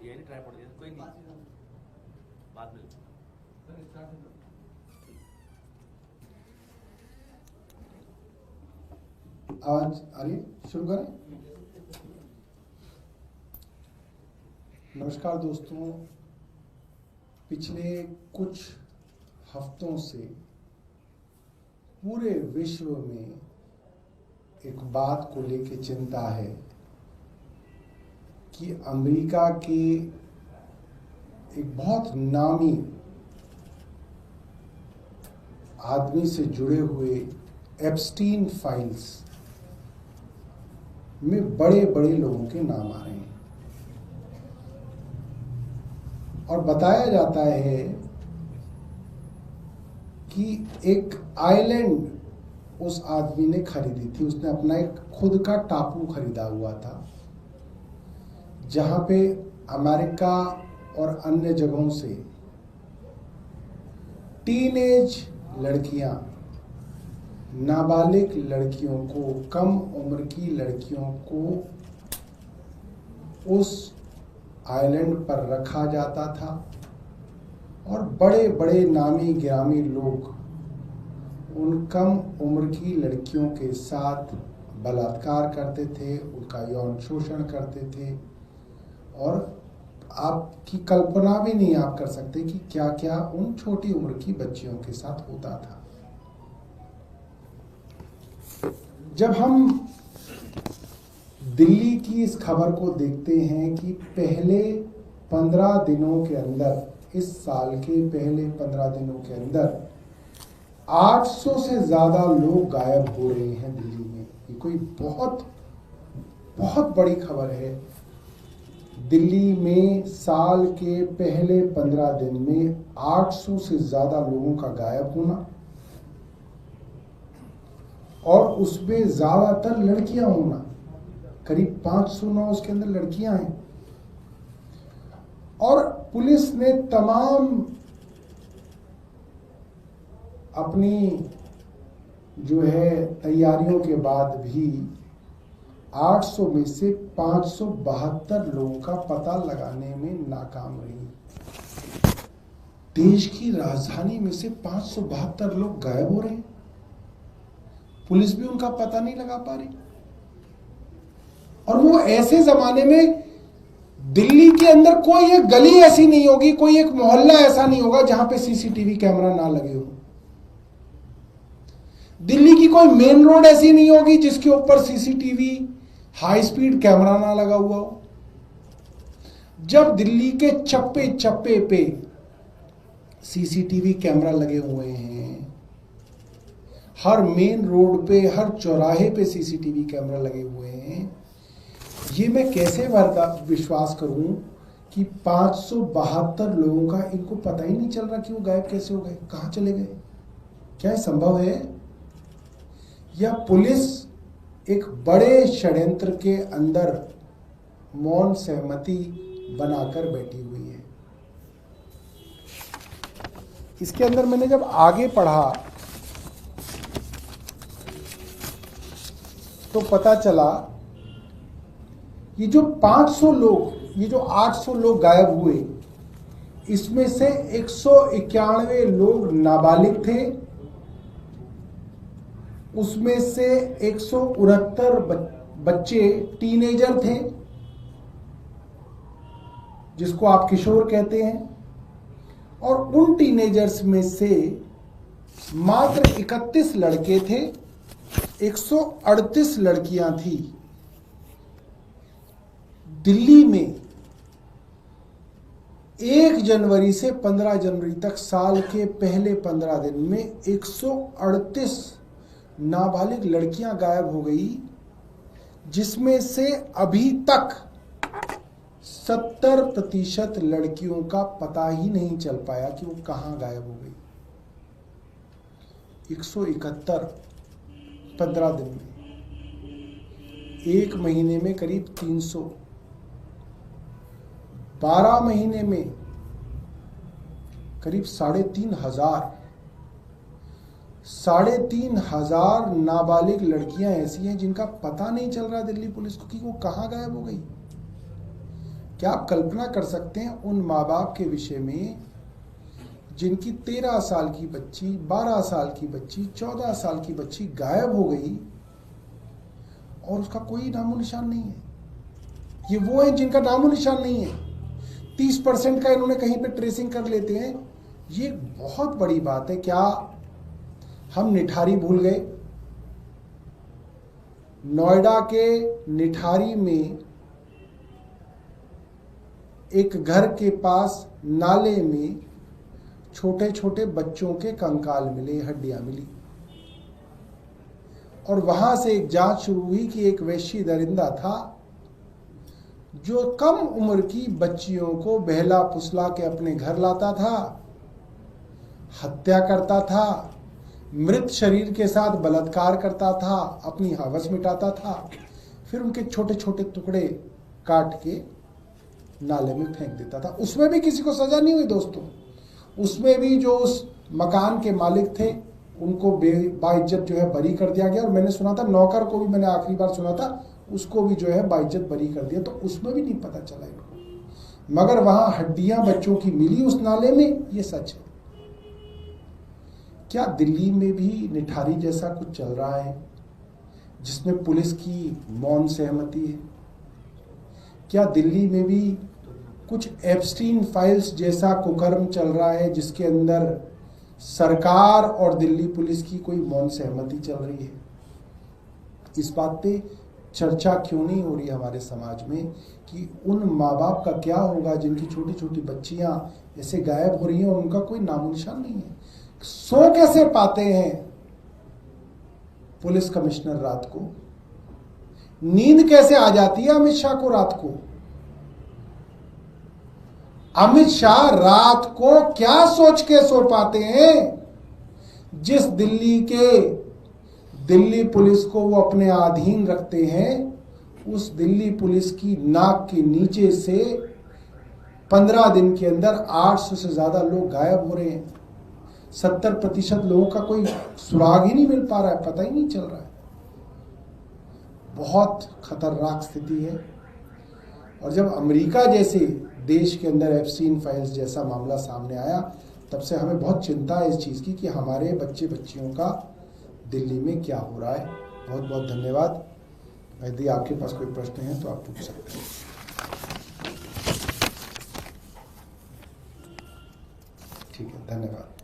ये नहीं ट्राई पड़ गया कोई नहीं बाद में आज अरे शुरू करें। नमस्कार दोस्तों, पिछले कुछ हफ्तों से पूरे विश्व में एक बात को लेकर चिंता है कि अमेरिका के एक बहुत नामी आदमी से जुड़े हुए एप्स्टीन फाइल्स में बड़े बड़े लोगों के नाम आ रहे हैं और बताया जाता है कि एक आइलैंड उस आदमी ने खरीदी थी। उसने अपना एक खुद का टापू खरीदा हुआ था जहां पे अमेरिका और अन्य जगहों से टीनेज लड़कियां, नाबालिग लड़कियों को, कम उम्र की लड़कियों को उस आइलैंड पर रखा जाता था और बड़े बड़े नामी गिरामी लोग उन कम उम्र की लड़कियों के साथ बलात्कार करते थे, उनका यौन शोषण करते थे और आपकी कल्पना भी नहीं आप कर सकते कि क्या क्या उन छोटी उम्र की बच्चियों के साथ होता था। जब हम दिल्ली की इस खबर को देखते हैं कि पहले 15 दिनों के अंदर, इस साल के पहले 15 दिनों के अंदर 800 से ज्यादा लोग गायब हो रहे हैं दिल्ली में, ये कोई बहुत बहुत बड़ी खबर है। दिल्ली में साल के पहले 15 दिन में 800 से ज्यादा लोगों का गायब होना और उसमें ज्यादातर लड़कियां होना, करीब 509 उसके अंदर लड़कियां हैं। और पुलिस ने तमाम अपनी जो है तैयारियों के बाद भी 800 में से 572 लोगों का पता लगाने में नाकाम रही। देश की राजधानी में से 572 लोग गायब हो रहे हैं, पुलिस भी उनका पता नहीं लगा पा रही। और वो ऐसे जमाने में दिल्ली के अंदर कोई एक गली ऐसी नहीं होगी, कोई एक मोहल्ला ऐसा नहीं होगा जहां पे सीसीटीवी कैमरा ना लगे हो। दिल्ली की कोई मेन रोड ऐसी नहीं होगी जिसके ऊपर सीसीटीवी हाई स्पीड कैमरा ना लगा हुआ हो। जब दिल्ली के चप्पे चप्पे पे सीसीटीवी कैमरा लगे हुए हैं, हर मेन रोड पे, हर चौराहे पे सीसीटीवी कैमरा लगे हुए हैं, ये मैं कैसे विश्वास करूं कि 572 लोगों का इनको पता ही नहीं चल रहा कि वो गायब कैसे हो गए, कहां चले गए? क्या संभव है? या पुलिस एक बड़े षड्यंत्र के अंदर मौन सहमति बनाकर बैठी हुई है? इसके अंदर मैंने जब आगे पढ़ा तो पता चला ये जो 500 लोग, ये जो 800 लोग गायब हुए, इसमें से 191 लोग नाबालिग थे, उसमें से 169 बच्चे टीनेजर थे जिसको आप किशोर कहते हैं, और उन टीनेजर्स में से मात्र 31 लड़के थे, 138 लड़कियां थी। दिल्ली में 1 जनवरी से 15 जनवरी तक साल के पहले 15 दिन में 138 नाबालिग लड़कियां गायब हो गई, जिसमें से अभी तक 70% लड़कियों का पता ही नहीं चल पाया कि वो कहां गायब हो गई। 171 15 दिन में, एक महीने में करीब 300, 12 महीने में करीब 3,500 3,500 नाबालिग लड़कियां ऐसी हैं जिनका पता नहीं चल रहा दिल्ली पुलिस को कि वो कहां गायब हो गई। क्या आप कल्पना कर सकते हैं उन माँ बाप के विषय में जिनकी 13 साल की बच्ची, 12 साल की बच्ची, 14 साल की बच्ची गायब हो गई और उसका कोई नामो निशान नहीं है। ये वो है जिनका नामो निशान नहीं है। 30% का इन्होंने कहीं पे ट्रेसिंग कर लेते हैं। ये बहुत बड़ी बात है। क्या हम निठारी भूल गए? नोएडा के निठारी में एक घर के पास नाले में छोटे छोटे बच्चों के कंकाल मिले, हड्डियां मिली, और वहां से एक जांच शुरू हुई कि एक वैश्य दरिंदा था जो कम उम्र की बच्चियों को बहला फुसला के अपने घर लाता था, हत्या करता था, मृत शरीर के साथ बलात्कार करता था, अपनी हवस मिटाता था, फिर उनके छोटे छोटे टुकड़े काट के नाले में फेंक देता था। उसमें भी किसी को सजा नहीं हुई दोस्तों। उसमें भी जो उस मकान के मालिक थे उनको बाइज्जत जो है बरी कर दिया गया। और मैंने सुना था नौकर को भी, मैंने आखिरी बार सुना था, उसको भी जो है बाइज्जत बरी कर दिया। तो उसमें भी नहीं पता चला इनको, मगर वहां हड्डियां बच्चों की मिली उस नाले में, ये सच है। क्या दिल्ली में भी निठारी जैसा कुछ चल रहा है जिसमें पुलिस की मौन सहमति है? क्या दिल्ली में भी कुछ एप्स्टीन फाइल्स जैसा कुकर्म चल रहा है जिसके अंदर सरकार और दिल्ली पुलिस की कोई मौन सहमति चल रही है? इस बात पे चर्चा क्यों नहीं हो रही हमारे समाज में कि उन माँ बाप का क्या होगा जिनकी छोटी छोटी बच्चियां ऐसे गायब हो रही हैं और उनका कोई नामो निशान नहीं है? सो कैसे पाते हैं पुलिस कमिश्नर रात को? नींद कैसे आ जाती है अमित शाह को रात को? अमित शाह रात को क्या सोच के सो पाते हैं? जिस दिल्ली पुलिस को वो अपने अधीन रखते हैं, उस दिल्ली पुलिस की नाक के नीचे से 15 दिन के अंदर 800 से ज्यादा लोग गायब हो रहे हैं। 70% लोगों का कोई सुराग ही नहीं मिल पा रहा है, पता ही नहीं चल रहा है। बहुत खतरनाक स्थिति है। और जब अमेरिका जैसे देश के अंदर एप्स्टीन फाइल्स जैसा मामला सामने आया, तब से हमें बहुत चिंता है इस चीज़ की कि हमारे बच्चे बच्चियों का दिल्ली में क्या हो रहा है। बहुत बहुत धन्यवाद। यदि आपके पास कोई प्रश्न है तो आप पूछ सकते हैं। ठीक है, धन्यवाद।